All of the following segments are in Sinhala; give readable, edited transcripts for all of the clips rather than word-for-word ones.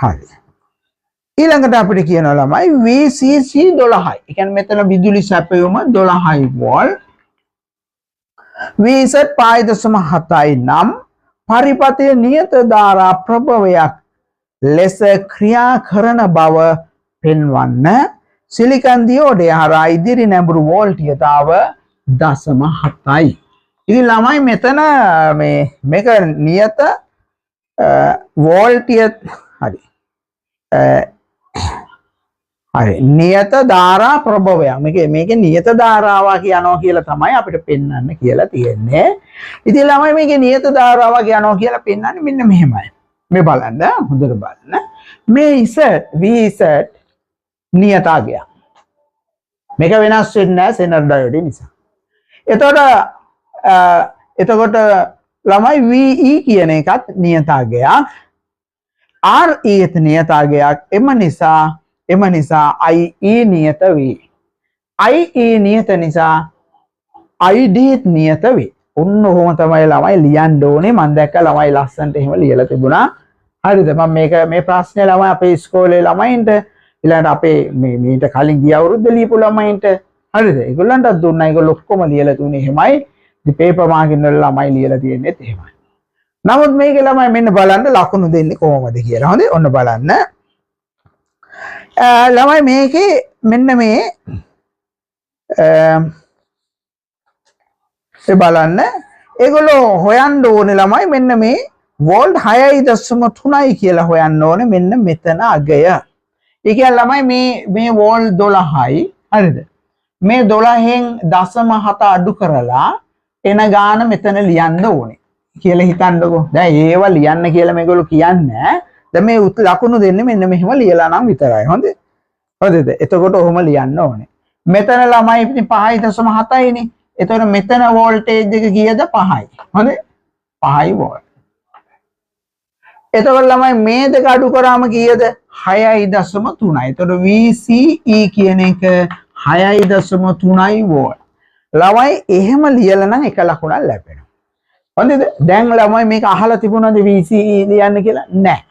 හරි. ඊළඟට අපිට කියනවා ළමයි VCC 12යි. ඒ කියන්නේ මෙතන විදුලි සැපයුම 12යි වෝල්ට්. VZ 5.7යි නම් පරිපථයේ නියත ධාරා ප්‍රභවයක් ලෙස ක්‍රියා කරන බව පෙන්වන්න. සිලිකන් දියෝඩය හරහා ඉදිරි නැඹුරු වෝල්ටීයතාව 0.7යි. ඉතින් ළමයි මෙතන මේක නියත වෝල්ටිය හරි. හරි නියත ධාරා ප්‍රභවයක් මේක නියත ධාරාවක් යනවා කියලා තමයි අපිට පෙන්වන්න කියලා තියෙන්නේ. ඉතින් ළමයි මේකේ නියත ධාරාවක් යනවා කියලා පෙන්වන්නේ මෙන්න මෙහෙමයි. මේ බලන්න හොඳට බලන්න. මේ VZ නියතාගයක්. මේක වෙනස් වෙන්නේ නැහැ සෙනර් ඩයෝඩ් නිසා. එතකොට ළමයි VE කියන එකත් නියතාගයක්. RE නියතාගයක්. එම නිසා IE නියත වේ. IE නියත නිසා ID නියත වේ. ඔන්න ඔහොම තමයි ළමයි ලියන්න ඕනේ. මම දැක්ක ළමයි ලස්සනට එහෙම ලියලා තිබුණා. හරිද? මම මේ ප්‍රශ්නේ ළමයි අපේ ඉස්කෝලේ ළමයින්ට ඊළඟට අපේ මේට කලින් ගිය අවුරුද්ද ලියපු ළමයින්ට හරිද? ඒගොල්ලන්ටත් දුන්නා. ඒගොල්ලෝ ඔක්කොම ලියලා තුනේ එහෙමයි. ඉතින් පේපර් මාකින් වල ළමයි ලියලා තියෙන්නේ එහෙමයි. නමුත් මේකේ ළමයි මෙන්න බලන්න ලකුණු දෙන්නේ කොහොමද කියලා. හොඳේ? ඔන්න බලන්න. ළමයි මේකේ මෙන්න මේ බලන්න ඒගොල්ලෝ හොයන්න ඕනේ ළමයි මෙන්න මේ වෝල්ට් 6.3යි කියලා හොයන්න ඕනේ මෙන්න මෙතන අගය. ඒ කියන්නේ ළමයි මේ වෝල්ට් 12යි හරිද? මේ 12න් 0.7 අඩු කරලා එන ගාන මෙතන ලියන්න ඕනේ කියලා හිතන්නකෝ. දැන් ඒව ලියන්න කියලා මේගොල්ලෝ කියන්නේ. දැන් මේ ලකුණු දෙන්නේ මෙන්න මෙහෙම ලියලා නම් විතරයි. හොඳේ? හරිද? එතකොට ඔහොම ලියන්න ඕනේ. මෙතන ළමයි ඉතින් 5.7යිනේ. එතකොට මෙතන වෝල්ටේජ් එක කීයද? 5යි. හොඳේ? 5යි වෝල්ට්. එතකොට ළමයි මේ දෙක අඩු කරාම කීයද? 6.3යි. එතකොට VCE කියන එක 6.3යි වෝල්ට්. ළමයි එහෙම ලියලා නම් එක ලකුණක් ලැබෙනවා. හොඳද? දැන් ළමයි මේක අහලා තිබුණාද VCE ලියන්න කියලා? නැහැ.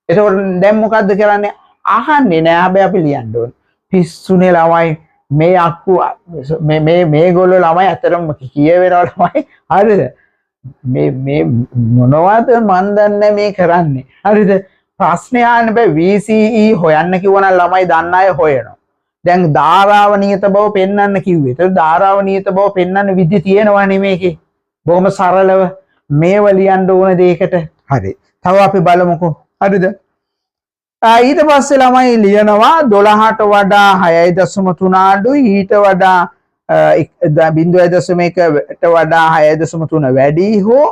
එතකොට දැන් මොකද්ද කරන්නේ? අහන්නේ නැහැ. හැබැයි අපි ලියන්න ඕනේ. පිස්සුනේ ළමයි මේ අක්කු මේගොල්ලෝ ළමයි අතරම කියවෙනවා ළමයි. හරිද? මේ මොනවද මන් දන්නේ මේ කරන්නේ. හරිද? ප්‍රශ්නේ අහන්න බෑ. VCE හොයන්න කිව්වනම් ළමයි දන්න අය හොයනවා. දැන් ධාරාව නියත බව පෙන්වන්න කිව්වේ. ඒක ධාරාව නියත බව පෙන්වන්න විදි තියෙනවනේ මේකේ. බොහොම සරලව මේව ලියන්න ඕන දෙයකට. හරි. තව අපි බලමුකෝ. හරිද? ඊට පස්සේ ළමයි ලියනවා 12ට වඩා 6.3 අඩුයි. ඊට වඩා 0.1ට වඩා 6.3 වැඩි හෝ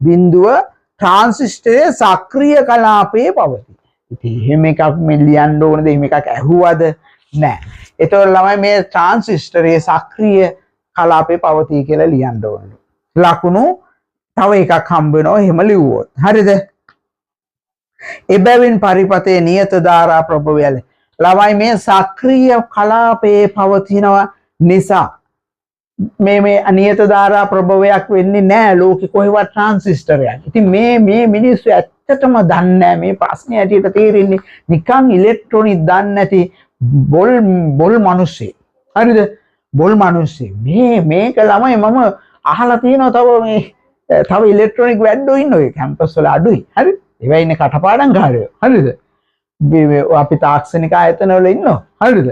බිඳුව ට්‍රාන්සිස්ටරයේ සක්‍රීය කලාපයේ පවතී. ඉතින් එහෙම එකක් මේ ලියන්න ඕනද? එහෙම එකක් ඇහුවද? නැහැ. ඒතකොට ළමයි මේ ට්‍රාන්සිස්ටරයේ සක්‍රීය කලාපයේ පවතී කියලා ලියන්න ඕනේ. ලකුණු තව එකක් හම්බ වෙනවා එහෙම ලිව්වොත්. හරිද? එබැවින් පරිපථයේ නියත ධාරා ප්‍රභවයල ළමයි මේ සක්‍රීය කලාපයේ පවතිනවා නිසා මේ නියත ධාරා ප්‍රභවයක් වෙන්නේ නැහැ ලෝකෙ කොහෙවත් ට්‍රාන්සිස්ටරයක්. ඉතින් මේ මිනිස්සු ඇත්තටම දන්නේ නැහැ මේ ප්‍රශ්නේ ඇටියට තේරෙන්නේ නිකන් ඉලෙක්ට්‍රොනික දන්නේ නැති බොල් මිනිස්සු. හරිද? බොල් මිනිස්සු. මේක ළමයි මම අහලා තියෙනවා තව ඉලෙක්ට්‍රොනික වැඩෝ ඉන්නවා කැම්පස් වල අඩුයි. හරි? ඒවා ඉන්නේ කටපාඩම් කාරයෝ. හරිද? අපි තාක්ෂණික ආයතන වල ඉන්නවා. හරිද?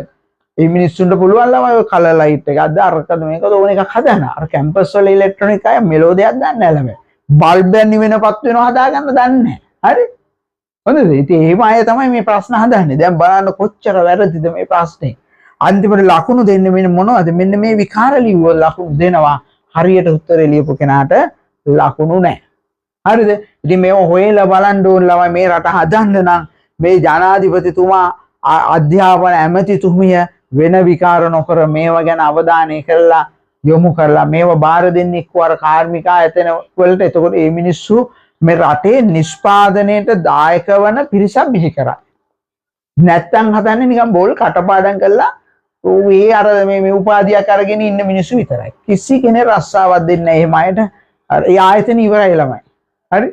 ඒ මිනිස්සුන්ට පුළුවන් ළමයි ඔය කලර් ලයිට් එකක්ද අරකද මේකද ඕන එකක් හදන්න. අර කැම්පස් වල ඉලෙක්ට්‍රොනික අය මෙලෝඩියක් දන්නේ නැහැ ළමයි. බල්බ් එක නිවෙනපත් වෙනවා හදාගන්න දන්නේ නැහැ. හරි? හොඳද? ඉතින් එහෙම අය තමයි මේ ප්‍රශ්න හදන්නේ. දැන් බලන්න කොච්චර වැරදිද මේ ප්‍රශ්නේ. අන්තිමට ලකුණු දෙන්නේ මෙන්න මොනවද? මෙන්න මේ විකාර ලිව්වොත් ලකුණු දෙනවා. හරියට උත්තරේ ලියපු කෙනාට ලකුණු නැහැ. හරිද? ඉතින් මේව හොයලා බලන්න ඕන ළමයි මේ රට හදන්න නම් මේ ජනාධිපතිතුමා අධ්‍යාපන ඇමතිතුමිය වෙන විකාර නොකර මේවා ගැන අවධානය කරලා යොමු කරලා මේව බාර දෙන්නේ එක්වර කාර්මික ආයතන වලට. එතකොට මේ මිනිස්සු මේ රටේ නිෂ්පාදනයට දායක වන පිරිසක් බිහි කරා. නැත්තම් හදන්නේ නිකන් බෝල් කටපාඩම් කරලා ඒ අර මේ උපාධියක් අරගෙන ඉන්න මිනිස්සු විතරයි. කිසි කෙනෙක් රස්සාවක් දෙන්නේ නැහැ එහෙම අයට. ඒ ආයතන ඉවරයි ළමයි. හරි?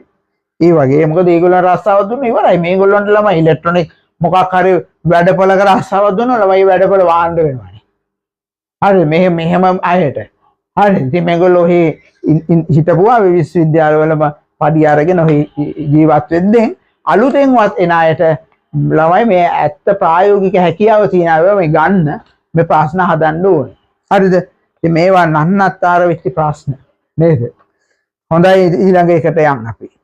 ඒ වගේ මොකද ඒගොල්ලන් රස්සාව දුන්න ඉවරයි මේගොල්ලන්ට ළමයි ඉලෙක්ට්‍රොනික මොකක් හරි වැඩපොළ කර රස්සාව දුන්න ළමයි වැඩපොළ වාන්න වෙනවානේ හරි මෙහෙම අයට හරි ඉතින් මේගොල්ලෝ හිටපුවා විශ්වවිද්‍යාලවලම පඩි අරගෙන ජීවත් වෙද්දී අලුතෙන්වත් එන අයට ළමයි මේ ඇත්ත ප්‍රායෝගික හැකියාව තියෙන අය මේ ගන්න මේ ප්‍රශ්න හදන්න ඕනේ හරිද ඉතින් මේවා නන්නත්තර වෙච්ච ප්‍රශ්න නේද හොඳයි ඊළඟ එකට යන්න අපි